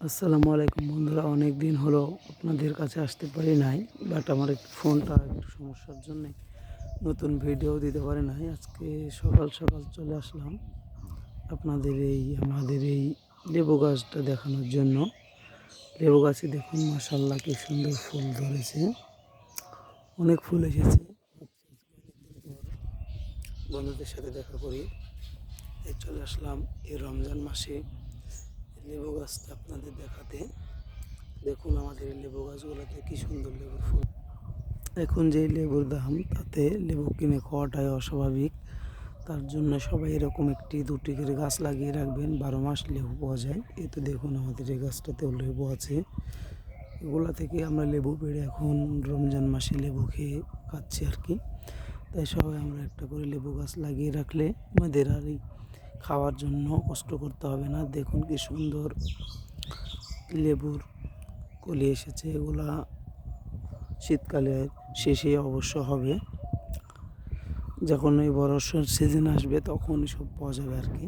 আসসালামু আলাইকুম বন্ধুরা, অনেক দিন হলো আপনাদের কাছে আসতে পারি নাই, বাট আমার একটু ফোনটা একটু সমস্যার জন্যে নতুন ভিডিও দিতে পারি নাই। আজকে সকাল সকাল চলে আসলাম আমাদের এই লেবু গাছটা দেখানোর জন্য। লেবু গাছে দেখুন মাশাআল্লাহ কি সুন্দর ফুল ধরেছে, অনেক ফুল এসেছে। বন্ধুদের সাথে দেখা করি, এই চলে আসলাম এই রমজান মাসে লেবু গাছটা আপনাদের দেখাতে। দেখুন আমাদের এই লেবু গাছগুলোতে কি সুন্দর লেবুর ফুল। এখন যে লেবুর দাম, তাতে লেবু কিনে খাওয়াটাই অস্বাভাবিক। তার জন্য সবাই এরকম একটি দুটি করে গাছ লাগিয়ে রাখবেন, 12 মাস লেবু পাওয়া যায়। এই তো দেখুন আমাদের এই গাছটাতেও লেবু আছে, এগুলা থেকে আমরা লেবু পেড়ে এখন রমজান মাসে লেবু খেয়ে খাচ্ছি আর কি। তাই সবাই আমরা একটা করে লেবু গাছ লাগিয়ে রাখলে আমাদের আর এই খাওয়ার জন্য কষ্ট করতে হবে না। দেখুন কি সুন্দর লেবুর কলি এসেছে, এগুলা শীতকালে শেষে অবশ্য হবে। যখন এই বর্ষার সিজন আসবে তখন সব পাওয়া যাবে আর কি।